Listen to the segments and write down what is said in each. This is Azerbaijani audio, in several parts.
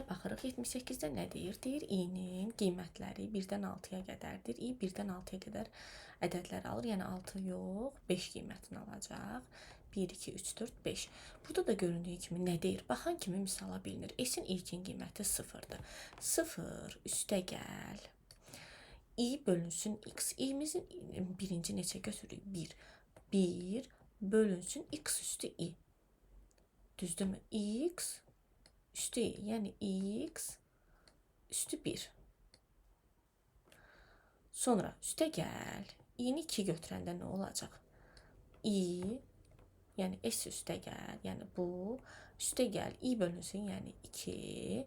Baxırıq 78-də nə deyir? Deyir i-nin qiymətləri 1-dən 6-ya qədərdir. i 1-dən 6-ya qədər ədədlər alır. Yəni 6 yox, 5 qiymətini alacaq. 1, 2, 3, 4, 5. Burada da göründüyü kimi nə deyir? Baxan kimi misala bilinir. S-in ilkin qiyməti 0-dır. 0 üstə gəl. i bölünsün x. i-mizin birinci neçə götürürük? 1. 1 bölünsün x üstü i. Düzdürmü? X üstü i. Yəni x üstü 1. Sonra üstə gəl. i-ni 2 götürəndə nə olacaq? i, yəni s üstə gəl. Yəni bu üstə gəl. i bölünsün, yəni 2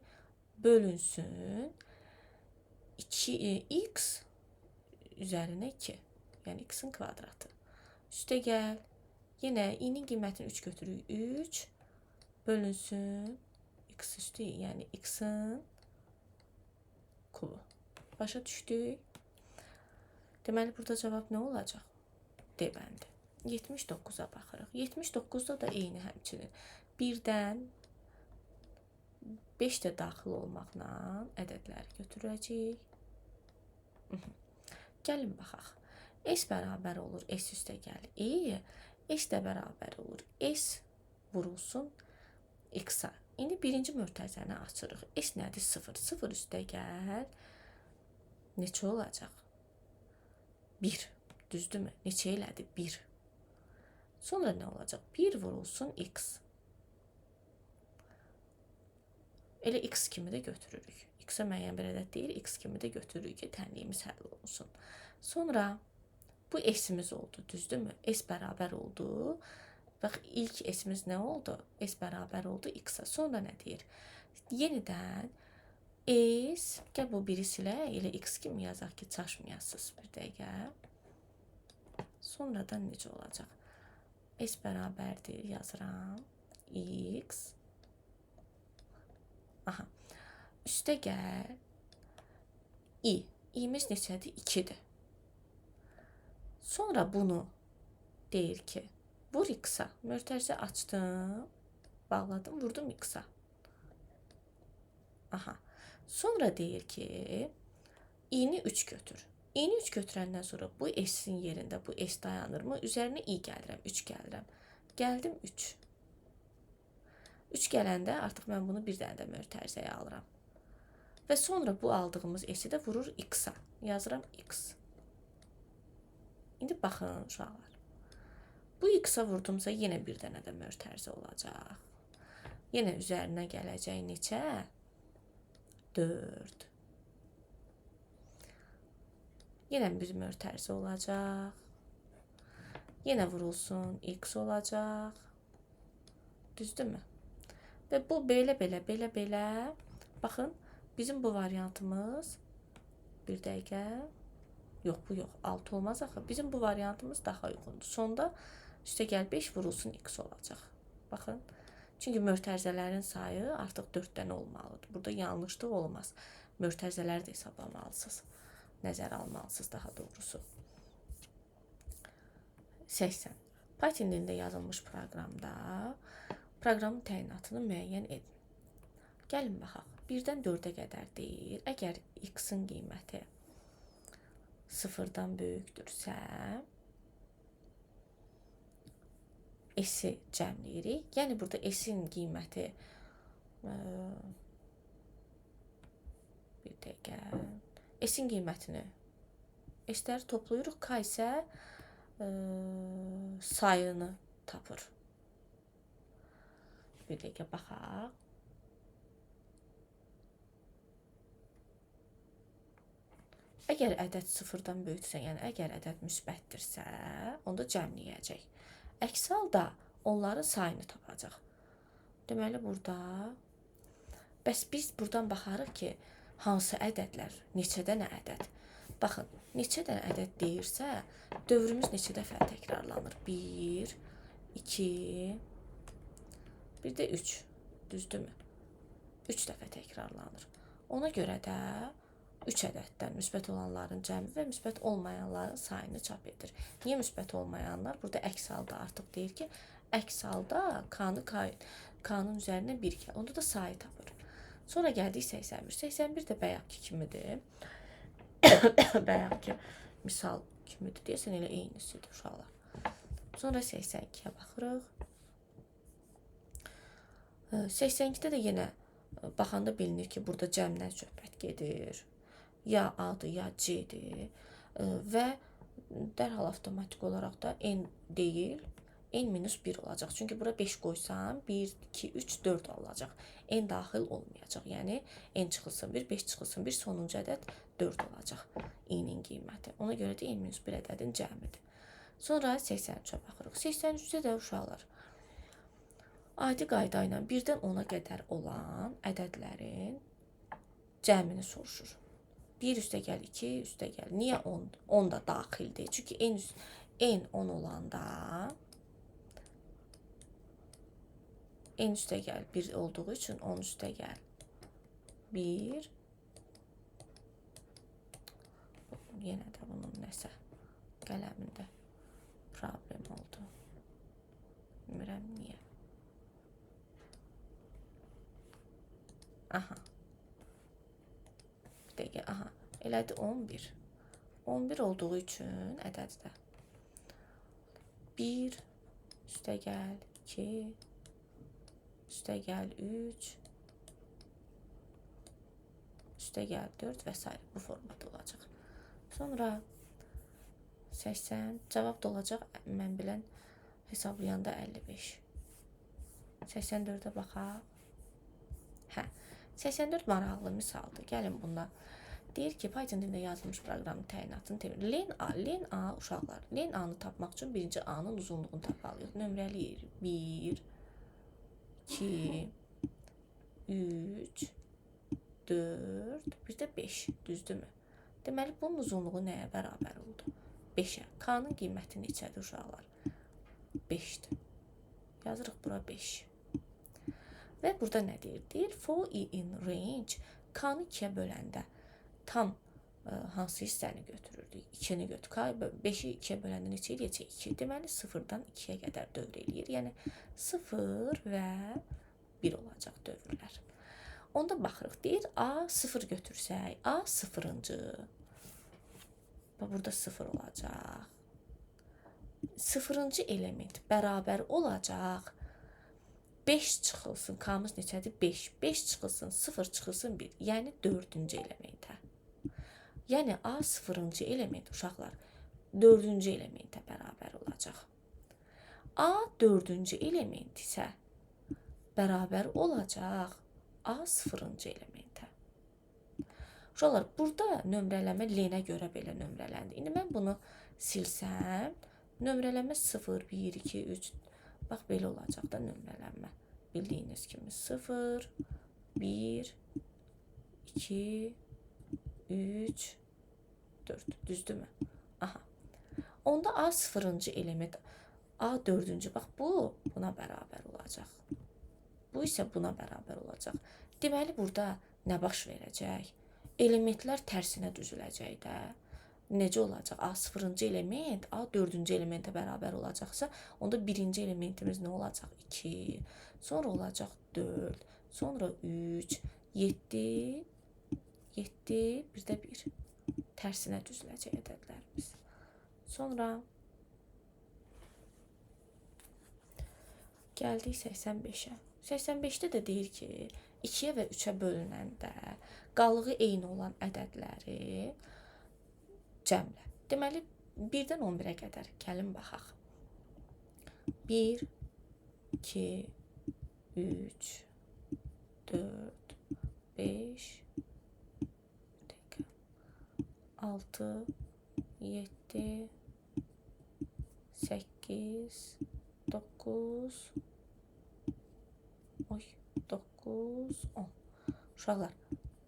bölünsün 2 x üzərinə 2. Yəni x-in kvadratı. Üstə gəl. Yenə i-nin qiymətini 3 götürürük. 3 bölünsün x üstü, yəni x-in kubu. Başa düşdük. Deməli, burada cavab nə olacaq? D bəndi. 79-a baxırıq. 79-da da eyni həmçinin. 1-dən 5 də daxil olmaqla ədədləri götürəcəyik. Gəlin baxaq. S bərabər olur S üstə gəl E. S də bərabər olur S vurulsun X-a. İndi birinci mötərizəni açırıq. S nədir? 0. 0 üstə gəl. Neçə olacaq? 1. Düzdürmü? Neçə elədi? 1. Sonra nə olacaq? 1 vurulsun X. Elə X kimi də götürürük. X-a müəyyən bir ədəd deyil, X kimi də götürürük ki, tənliyimiz həll olsun. Sonra bu S-imiz oldu, düzdürmü? S bərabər oldu. Bax, ilk S-imiz nə oldu? S bərabər oldu X-a. Sonra nə deyir? Yenidən S, gəl bu biri silək, elə X kimi yazaq ki, çaşmayasınız bir dəqiqə. Sonradan necə olacaq? S bərabərdir, yazıram. X. Aha. Üstə gəl. I. İ'miz neçədir? 2-dir. Sonra bunu deyir ki, vur X-a. Mötərizə açdım. Bağladım, vurdum X-a. Aha. Sonra deyir ki, i-ni 3 götür. i-ni 3 götürəndən sonra bu S-in yerində bu S dayanırmı? Üzərinə i gəlirəm, 3 gəlirəm. Gəldim 3. 3 gələndə artıq mən bunu bir dənə də mötərizəyə alıram. Və sonra bu aldığımız S-i də vurur X-a. Yazıram X. İndi baxın uşaqlar. Bu X-a vurdumsa yenə bir dənə də mötərizə olacaq. Yenə üzərinə gələcək neçə? 4. Yenə bir mötərizə olacaq. Yenə vurulsun X olacaq. Düzdürmü? Və bu belə. Baxın, bizim bu variantımız bir dəqiqə. Yox, bu yox. 6 olmaz axı. Bizim bu variantımız daha uyğundur. Sonda üstə gəl 5 vurulsun X olacaq. Baxın. Çünki mötərizələrin sayı artıq 4-dən olmalıdır. Burada yanlışlıq olmaz. Mötərizələri də hesablamalısınız. Nəzərə almalısınız daha doğrusu. 80. Python dilində yazılmış proqramda proqramın təyinatını müəyyən edin. Gəlin baxaq. 1-dən 4-ə qədər deyir. Əgər X-in qiyməti 0-dan böyükdürsə, S-i cəmləyirik. Yəni, burada S-in qiyməti bir dəqiqə. S-in qiymətini S-ləri toplayırıq. K isə sayını tapır. Bir dəqiqə baxaq. Əgər ədəd 0-dan böyüksə, yəni əgər ədəd müsbətdirsə, onda cəmləyəcək. Əks halda onların sayını tapacaq. Deməli, burada bəs biz buradan baxarıq ki, hansı ədədlər, neçə dənə ədəd. Baxın, neçə dənə ədəd deyirsə, dövrümüz neçə dəfə təkrarlanır? 1, 2, bir də 3. Düzdürmü? 3 dəfə təkrarlanır. Ona görə də 3 ədəddən müsbət olanların cəmi və müsbət olmayanların sayını çap edir. Niyə müsbət olmayanlar? Burada əks halda artıq deyir ki, əks halda K-nın üzərinə 1 gəl. Onda da sayı tapır. Sonra gəldik 81. 81 də bayaqki kimidir. Bayaqki misal kimidir. Deyəsən elə eynisidir uşaqlar. Sonra 82-yə baxırıq. 82-də də yenə baxanda bilinir ki, burada cəmdən söhbət gedir. Ya A-dır, ya C-dir. Və dərhal avtomatik olaraq da n deyil, n-1 olacaq. Çünki bura 5 qoysam, 1, 2, 3, 4 olacaq. N daxil olmayacaq. Yəni, n çıxılsın 1, 5 çıxılsın 1, sonuncu ədəd 4 olacaq. i-nin qiyməti. Ona görə də n-1 ədədin cəmidir. Sonra 83-ə baxırıq. 83-də də uşaqlar adi qayda ilə 1-dən 10-a qədər olan ədədlərin cəmini soruşur. 1 üstəgəl 2 üstəgəl. Niyə 10? 10 da daxildir. Çünki n 10 olanda n üstəgəl 1 olduğu üçün 10 üstəgəl 1. Yenə də bunun nəsə qələmində problem oldu. Bilmirəm niyə. Aha. Bir dəqiqə, aha. Elədi 11. 11 olduğu üçün ədəddə 1 üstəgəl 2 üstəgəl 3 üstəgəl 4 və s. bu formada olacaq. Sonra 80 cavab da olacaq, mən bilən hesablayanda 55. 84-ə baxaq. Hə, 84 maraqlı misaldır. Gəlin bunda. Deyir ki, Python dilində yazılmış proqramın təyinatını təmin. Len A uşaqlar. Len A-nı tapmaq üçün birinci A-nın uzunluğunu tapmalıyıq. Nömrəliyik. 1, 2, 3, 4, bir də 5. Düzdürmü? Deməli, bunun uzunluğu nəyə bərabər oldu? 5-ə. K-nın qiyməti neçədir uşaqlar? 5-dir. Yazırıq bura 5. Və burada nə deyir? Deyir, for i in range K-nı 2-yə böləndə tam hansı hissəni götürürdük? 2-ni götür. 5-i 2-yə böləndə neçə eləyəcək? 2. Deməli, 0-dan 2-yə qədər dövr eləyir. Yəni, 0 və 1 olacaq dövrlər. Onda baxırıq. Deyir, A 0 götürsək, A 0-cı. Burada 0 olacaq. 0-cı element bərabər olacaq. 5 çıxılsın. K-mız neçədir? 5. 5 çıxılsın, 0 çıxılsın 1. Yəni 4-cü elementə. Yəni A 0-cı element uşaqlar 4-cü elementə bərabər olacaq. A 4-cü element isə bərabər olacaq A 0-cı elementə. Uşaqlar, burada nömrələmə L-ə görə belə nömrələndi. İndi mən bunu silsəm, nömrələmə 0, 1, 2, 3, bax, belə olacaq da nömrələnmə. Bildiyiniz kimi 0, 1, 2, 3, 4. Düzdürmü? Aha. Onda A 0-cı element, A 4-cü, bax, bu buna bərabər olacaq. Bu isə buna bərabər olacaq. Deməli, burada nə baş verəcək? Elementlər tərsinə düzüləcək də. Necə olacaq? A 0-cı element A 4-cü elementə bərabər olacaqsa, onda birinci elementimiz nə olacaq? 2, sonra olacaq 4, sonra 3, 7, bir də 1. Tərsinə düzüləcək ədədlərimiz. Sonra gəldik 85-ə. 85-də də deyir ki, 2-yə və 3-ə bölünəndə qalığı eyni olan ədədləri cəmlə. Deməli, 1-dən 11-ə qədər gəlin baxaq. 1, 2, 3, 4, 5, 6, 7, 8, 9, 10. Uşaqlar,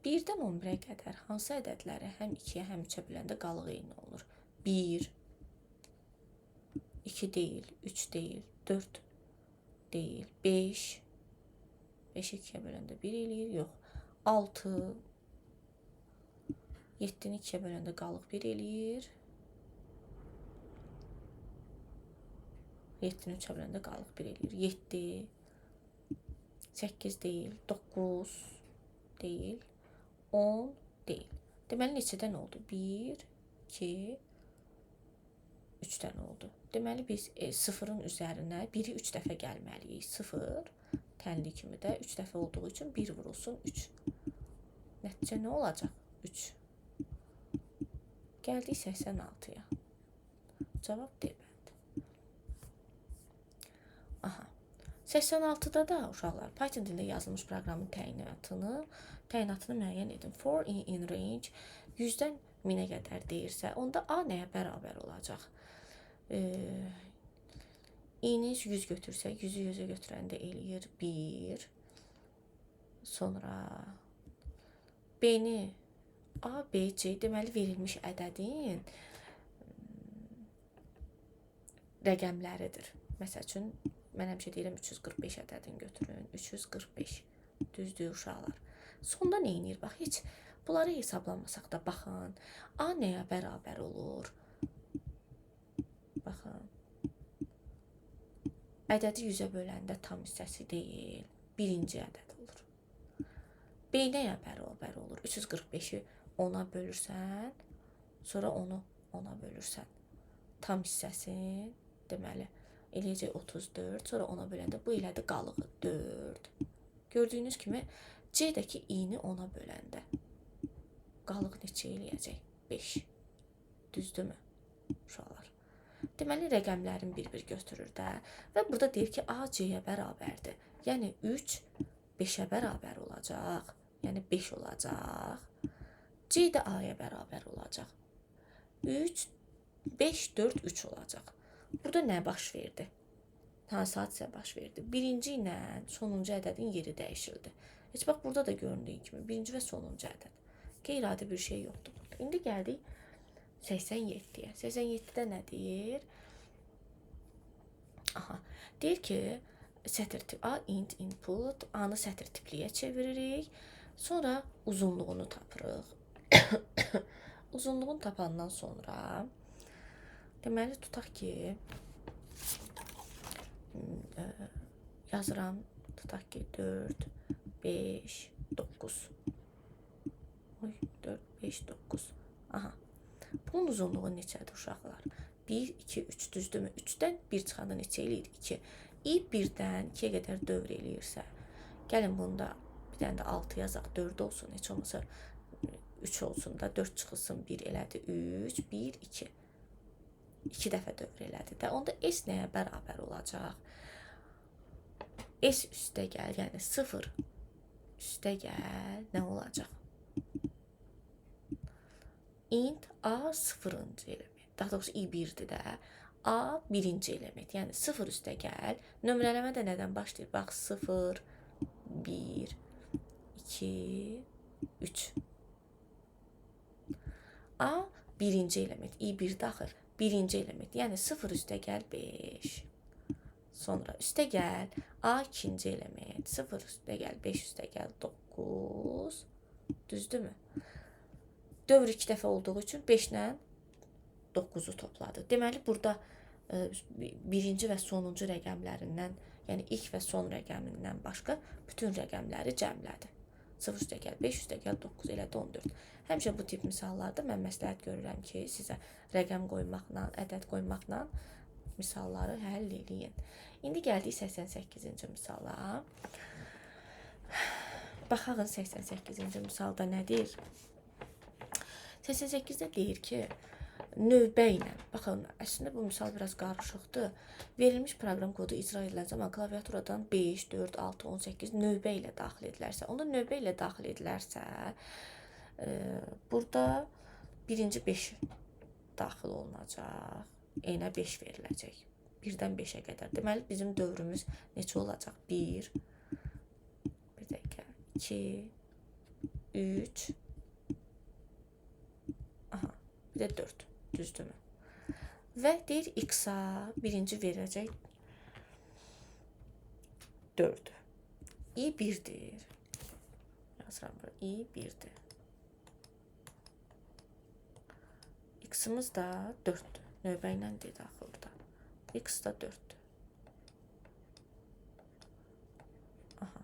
1-dən 11-ə qədər hansı ədədləri həm 2-yə, həm 3-ə biləndə qalıq eyni olur? 1, 2 deyil, 3 deyil, 4 deyil, 5, 5-i 2-yə böləndə 1 eləyir, yox, 6, 7-ni 2-yə böləndə qalıq 1 eləyir, 7-ni 3-ə böləndə qalıq 1 eləyir, 7, 8 deyil, 9 deyil, 10 deyil. Deməli neçədən oldu? 1, 2, 3-dən oldu. Deməli biz sıfırın üzərinə 1-i 3 dəfə gəlməliyik. 0 tənli kimi də 3 dəfə olduğu üçün 1 vurulsun 3. Nəticə nə olacaq? 3. Gəldik 86-ya. Cavab D bəndi. Aha. 86-da da uşaqlar Python dilində yazılmış proqramın təyinatını müəyyən edin. For in range 100-dən 1000-ə qədər deyirsə, onda A nəyə bərabər olacaq? İ'ni 100 götürsək, 100-ü 100-ə götürəndə eləyir 1. Sonra B-ni A, B, C deməli verilmiş ədədin rəqəmləridir. Məsəl üçün, mən həmişə deyirəm 345 ədədini götürün. 345. Düzdür uşaqlar. Sonda nə edir? Bax, heç bunları hesablamasaq da baxın. A nəyə bərabər olur? Baxın. Ədədi 100-ə böləndə tam hissəsi deyil. Birinci ədəd olur. B nəyə bərabər olur? 345-i 10-a bölürsən, sonra onu 10-a bölürsən. Tam hissəsin, deməli, eləyəcək 34, sonra 10-a böləndə bu elədi qalığı 4. Gördüyünüz kimi, C-dəki i-ni 10-a böləndə qalıq neçə eləyəcək? 5. Düzdürmü? Uşaqlar. Deməli, rəqəmlərin bir-bir götürür də və burada deyir ki, A C-yə bərabərdir. Yəni, 3 5-ə bərabər olacaq. Yəni, 5 olacaq. C də A-ya bərabər olacaq. 3, 5, 4, 3 olacaq. Burada nə baş verdi? Hansı hadisə baş verdi? Birinci ilə sonuncu ədədin yeri dəyişildi. Heç bax, burada da göründüyü kimi birinci və sonuncu ədəd. Qeyri-adi bir şey yoxdur burada. İndi gəldik 87-yə. 87-də nə deyir? Aha, deyir ki, sətir tip A, int input, A-nı sətir tipliyə çeviririk. Sonra uzunluğunu tapırıq. Uzunluğunu tapandan sonra deməli tutaq ki yazıram, tutaq ki 4, 5, 9. 4, 5, 9. Aha. Bunun uzunluğu neçədir uşaqlar? 1, 2, 3 düzdürmü? 3-dən 1 çıxanda neçə eləyir? 2. I 1-dən 2-yə qədər dövr eləyirsə, gəlin bunda bir dənə də 6 yazaq, 4 olsun, heç olmasa 3 olsun da, 4 çıxılsın 1 elədi, 3, 1, 2. 2 dəfə dövr elədi də. Onda S nəyə bərabər olacaq? S üstə gəl, yəni 0 üstə gəl, nə olacaq? Int A 0-cı element. Daha doğrusu I 1-dir də. A 1-ci element. Yəni 0 üstə gəl. Nömrələmə də nədən başlayır? Bax 0, 1, 2, 3. A 1-ci element. I 1 daxil. 1-ci element. Yəni 0 üstə gəl 5. Sonra üstə gəl A 2-ci element. 0 üstə gəl 5 üstə gəl 9. Düzdürmü? Dövr 2 dəfə olduğu üçün 5 ilə 9-u topladı. Deməli, burada birinci və sonuncu rəqəmlərindən, yəni ilk və son rəqəmindən başqa bütün rəqəmləri cəmlədi. 0 üstə gəl 5 üstə gəl 9 elədi 14. Həmişə bu tip misallarda mən məsləhət görürəm ki, sizə rəqəm qoymaqla, ədəd qoymaqla misalları həll eləyin. İndi gəldik 88-ci misala. Baxağın 88-ci misalda nədir? 88-də deyir ki, növbə ilə, baxın, əslində bu misal biraz qarışıqdır. Verilmiş proqram kodu icra edilən zaman klaviaturadan 5, 4, 6, 18 növbə ilə daxil edilərsə, onda növbə ilə daxil edilərsə, burada birinci 5 daxil olunacaq, enə 5 veriləcək. 1-dən 5-ə qədər. Deməli, bizim dövrümüz neçə olacaq? 1, bir dəqiqə, 2, 3, bir də 4. Düzdürmü? Və deyir x-a birinci verəcək 4. I 1-dir. Yazıram bura. I 1-dir. X-ımız da 4-dür. Növbə ilə deyir axı orada. X da 4-dür. Aha.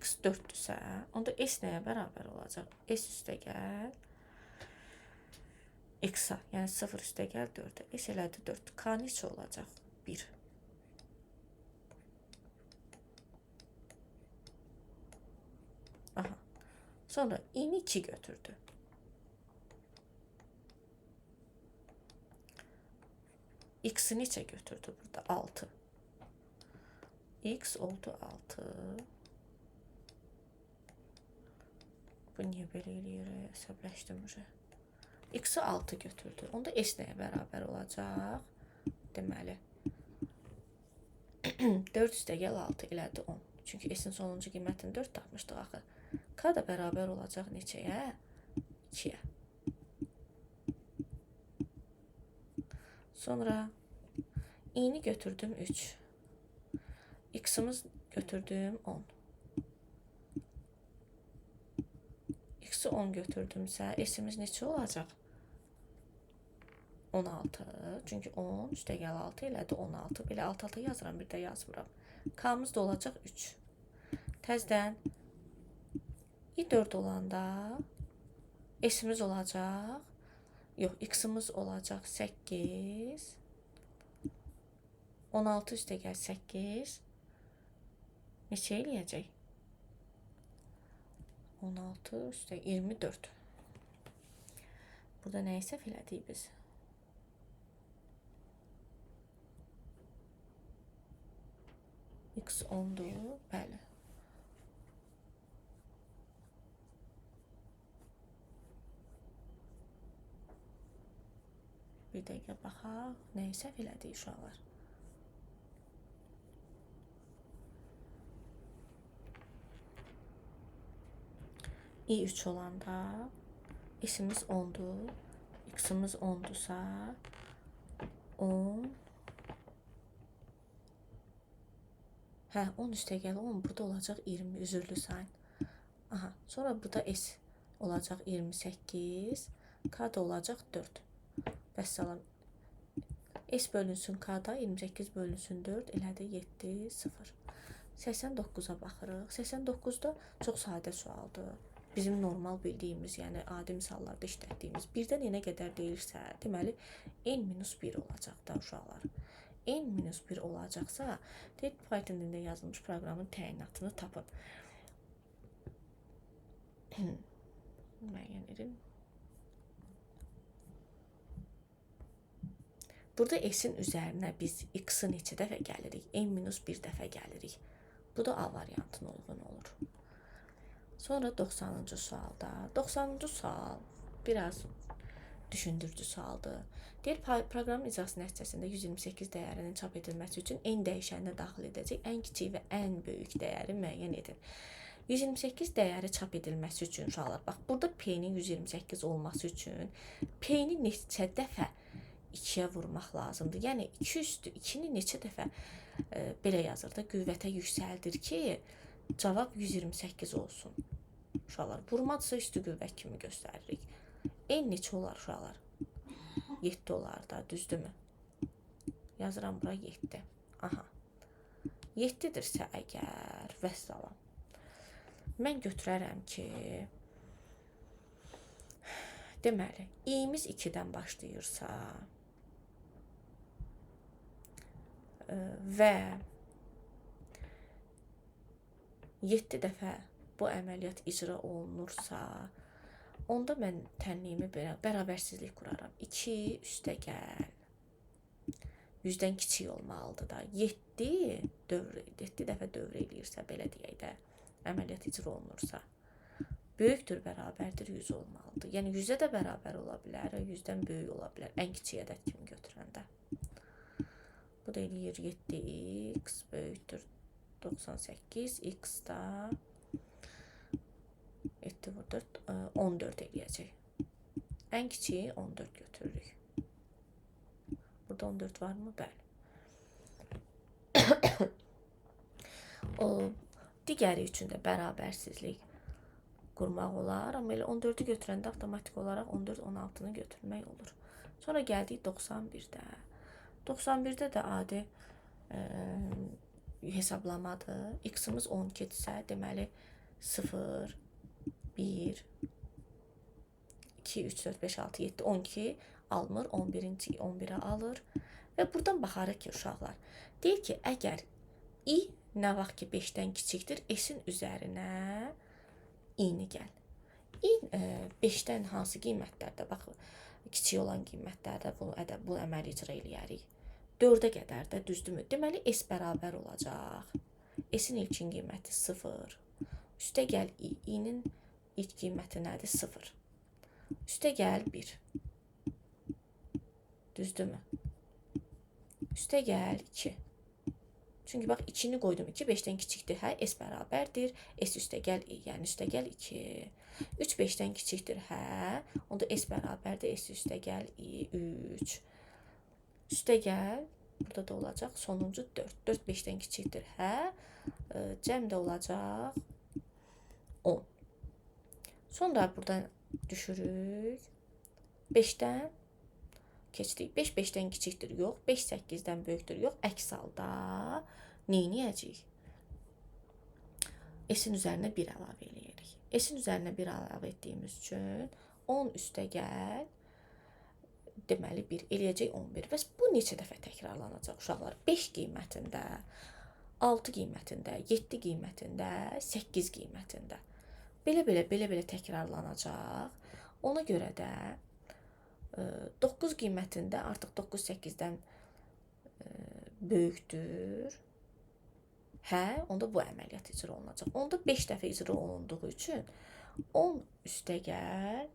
x 4-dürsə, onda s nəyə bərabər olacaq? S üstə gəl x-a, yəni 0 üstə gəl 4-ə. S elədi 4. K neçə olacaq? 1. Aha. Sonra i-ni 2 götürdü. X-i neçə götürdü burada? 6. X oldu 6. Bu niyə belə eləyir? Əsəbləşdim. X-i 6 götürdü. Onda S nəyə bərabər olacaq? Deməli 4 üstə gəl 6 elədi 10. Çünki S-in sonuncu qiymətini 4 tapmışdıq axı. K da bərabər olacaq neçəyə? 2-yə. Sonra i-ni götürdüm 3. X-imiz götürdüm 10. X-i 10 götürdümsə S-imiz neçə olacaq? 16. Çünki 10 üstə gəl 6 elədi 16. Belə alt-alta yazıram, bir də yazmıram. K-mız da olacaq 3. Təzdən i4 olanda S-imiz olacaq. Yox, X-imiz olacaq 8. 16 üstə gəl 8. Neçə eləyəcək? 16 üstə 24. Burada nə isə elədik biz? X 10'dur, bəli. Bir dəqiqə baxaq, nə isə elədik uşaqlar. i3 olanda S-imiz 10'dur, X-imiz 10'dursa 10. Hə, 10 üstə gəl 10, burada olacaq 20, üzürlü sayın. Aha, sonra burada S olacaq 28, K da olacaq 4. Vəssalam. S bölünsün K-da, 28 bölünsün 4, elədi 7, 0. 89'a baxırıq. 89'da çox sadə sualdır. Bizim normal bildiyimiz, yəni adi misallarda işlətdiyimiz. Birdən n-ə qədər deyilirsə, deməli n-1 olacaq da uşaqlar. n-1 olacaqsa, Python dilində yazılmış proqramın təyinatını tapın. Müəyyən edin. Burada s-in üzərinə biz x-i neçə dəfə gəlirik? n-1 dəfə gəlirik. Bu da A variantına uyğun olur. Sonra 90-cı sualda. 90-cı sual biraz düşündürücü sualdır. Deyir, proqramın icrası nəticəsində 128 dəyərinin çap edilməsi üçün n dəyişəninə daxil edəcək ən kiçik və ən böyük dəyəri müəyyən edin. 128 dəyəri çap edilməsi üçün uşaqlar, bax, burada p-nin 128 olması üçün p-ni neçə dəfə 2-yə vurmaq lazımdır. Yəni 2 üstü 2-ni neçə dəfə belə yazır da, qüvvətə yüksəldir ki, cavab 128 olsun. Uşaqlar, vurmadsa üstü qüvvət kimi göstəririk. N neçə olar uşaqlar? 7 olar da, düzdürmü? Yazıram bura 7. Aha. 7-dirsə əgər, vəssalam. Mən götürərəm ki, deməli, i-miz 2-dən başlayırsa və 7 dəfə bu əməliyyat icra olunursa, onda mən tənliyimi bərabərsizlik quraram. 2 üstə gəl. 100-dən kiçik olmalıdır da. 7 dəfə dövr eləyirsə, belə deyək də, əməliyyat icra olunursa, böyükdür, bərabərdir 100 olmalıdır. Yəni 100-ə də bərabər ola bilər, 100-dən böyük ola bilər, ən kiçik ədəd kimi götürəndə. Bu da eləyir 7x böyükdür 98, x da 7 vur 4, 14 eləyəcək. Ən kiçiyi 14 götürürük. Burada 14 var mı? Bəli. O digəri üçün də bərabərsizlik qurmaq olar, amma elə 14-ü götürəndə avtomatik olaraq 14-16-nı götürmək olur. Sonra gəldik 91-də. 91-də də adi hesablamadır. X-imiz 12-dirsə, deməli 0, 1, 2, 3, 4, 5, 6, 7, 12 almır. 11-ci 11'ə alır. Və buradan baxarıq ki, uşaqlar. Deyir ki, əgər i nə vaxt ki 5-dən kiçikdir, s-in üzərinə i-ni gəl. i 5-dən hansı qiymətlərdə, bax, kiçik olan qiymətlərdə bu əməli icra eləyərik. 4-ə qədər də, düzdürmü? Deməli, s bərabər olacaq. S-in ilkin qiyməti 0. Üstə gəl i. i-nin ilk qiyməti nədir? 0. Üstə gəl 1. Düzdürmü? Üstə gəl 2. Çünki bax 2-ni qoydum. 2 5-dən kiçikdir. Hə, s bərabərdir. S üstə gəl i, yəni üstə gəl 2. 3 5-dən kiçikdir. Hə, onda s bərabərdir. S üstə gəl i 3. Üstə gəl, burada da olacaq sonuncu 4. 4 5-dən kiçikdir. Hə, cəm də olacaq 10. Sonra buradan düşürük. 5-dən keçdik. 5 5-dən kiçikdir, yox. 5 8-dən böyükdür, yox. Əks halda neyniyəcəyik? S-in üzərinə 1 əlavə eləyirik. S-in üzərinə 1 əlavə etdiyimiz üçün 10 üstə gəl, deməli 1 eləyəcək 11. Bəs bu neçə dəfə təkrarlanacaq uşaqlar? 5 qiymətində, 6 qiymətində, 7 qiymətində, 8 qiymətində. Belə təkrarlanacaq. Ona görə də 9 qiymətində artıq 9 8-dən böyükdür. Hə, onda bu əməliyyat icra olunacaq. Onda 5 dəfə icra olunduğu üçün 10 üstə gəl,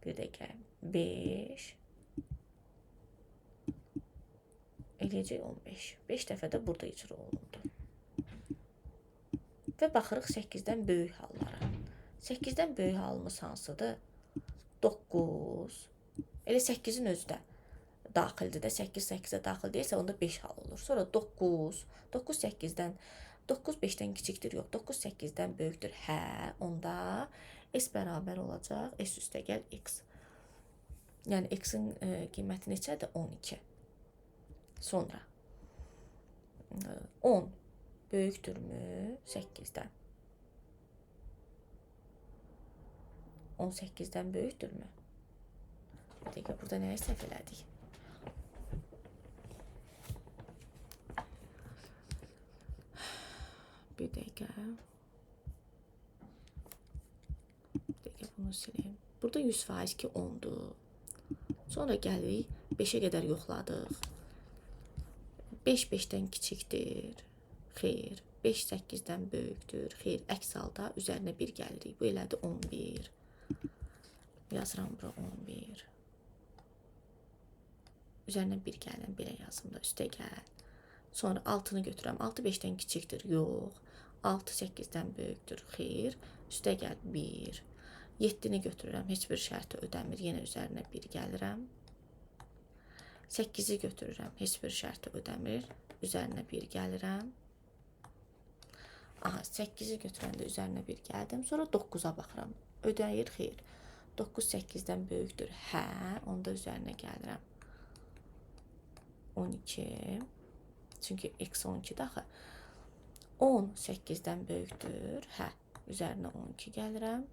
bir dəqiqə 5 eləyəcək 15. 5 dəfə də burada icra olundu. Və baxırıq 8-dən böyük hallara. 8-dən böyük halımız hansıdır? 9. Elə 8-in özü də daxildir də. 8 8-ə daxil deyilsə, onda 5 hal olur. Sonra 9. 9 8-dən 9 5-dən kiçikdir, yox. 9 8-dən böyükdür. Hə, onda s bərabər olacaq. S üstə gəl x. Yəni x-in qiyməti neçədir? 12. Sonra 10 böyükdürmü 8-dən? 18-dən böyükdürmü? Bir dəqiqə, burada nəyə səhv elədik? Bir dəqiqə. Bunu sileyim. Burada 100% ki 10'dur. Sonra gəlirik 5'ə qədər yoxladıq. 5 5-dən kiçikdir. Xeyr. 5 8-dən böyükdür. Xeyr. Əks halda üzərinə 1 gəlirik. Bu elədi 11. Yazıram bura 11. Üzərinə 1 gəlin. Belə yazım da üstə gəl. Sonra 6-nı götürürəm. 6 5-dən kiçikdir. Yox. 6 8-dən böyükdür. Xeyr. Üstə gəl 1. 7-ni götürürəm. Heç bir şərti ödəmir. Yenə üzərinə 1 gəlirəm. 8-i götürürəm. Heç bir şərti ödəmir. Üzərinə 1 gəlirəm. Aha, 8-i götürəndə üzərinə 1 gəldim. Sonra 9-a baxıram. Ödəyir, xeyr. 9 8-dən böyükdür. Hə, onda üzərinə gəlirəm. 12. Çünki eksi 12-də axı. 10 8-dən böyükdür. Hə, üzərinə 12 gəlirəm.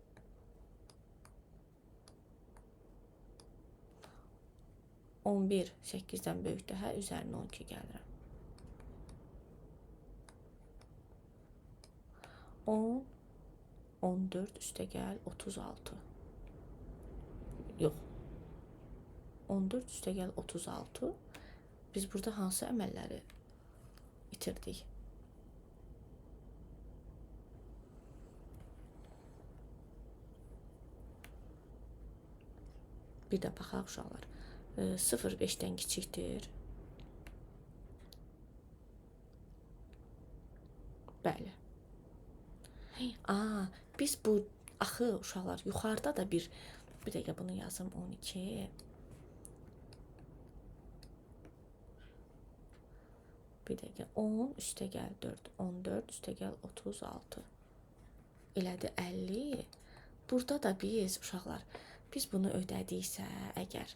11 8-dən böyükdür. Hə, üzərinə 12 gəlirəm. 10 14 üstə gəl 36. Yox. 14 üstə gəl 36. Biz burada hansı əməlləri itirdik? Bir də baxaq uşaqlar. 0 5-dən kiçikdir. Bəli. Biz bu axı uşaqlar yuxarıda da bir dəqiqə bunu yazım 12. Bir dəqiqə 10 üstə gəl 4. 14 üstə gəl 36. Elədi 50. Burada da biz uşaqlar biz bunu ödədiksə əgər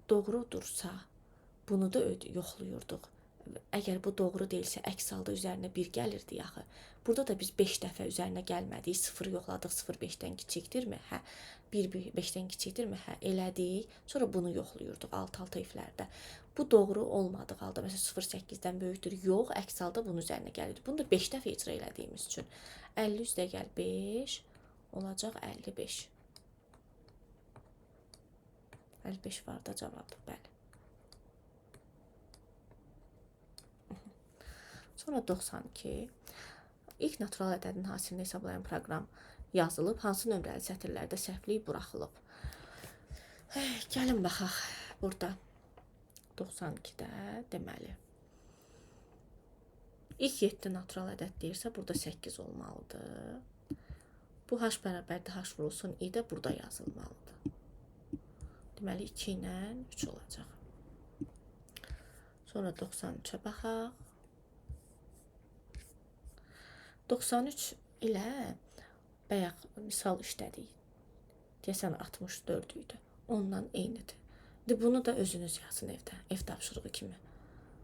doğrudursa bunu da yoxluyurduq. əgər bu doğru deyilsə, əks halda üzərinə 1 gəlirdi axı. Burada da biz 5 dəfə üzərinə gəlmədik, 0 yoxladıq, 0 5-dən kiçikdirmi? Hə. 1 5-dən kiçikdirmi? Hə, elədik. Sonra bunu yoxlayırdıq alt-alta iflərdə. Bu doğru olmadığı halda, məsələn 0 8-dən böyükdür, yox, əks halda bunun üzərinə gəlirdi. Bunu da 5 dəfə icra elədiyimiz üçün 50 üstə gəl 5 olacaq 55. 55 var da cavabı, bəli. Sonra 92. İlk natural ədədin hasilini hesablayan proqram yazılıb, hansı nömrəli sətirlərdə səhvlik buraxılıb? Gəlin baxaq. Burada 92-də deməli. İlk 7 natural ədəd deyirsə, burada 8 olmalıdır. Bu h bərabərdir h vurulsun i də burada yazılmalıdır. Deməli 2 ilə 3 olacaq. Sonra 93-ə baxaq. 93 ilə bayaq misal işlədik. Deyəsən 64 idi. Ondan eynidir. Bunu da özünüz yazın evdə, ev tapşırığı kimi.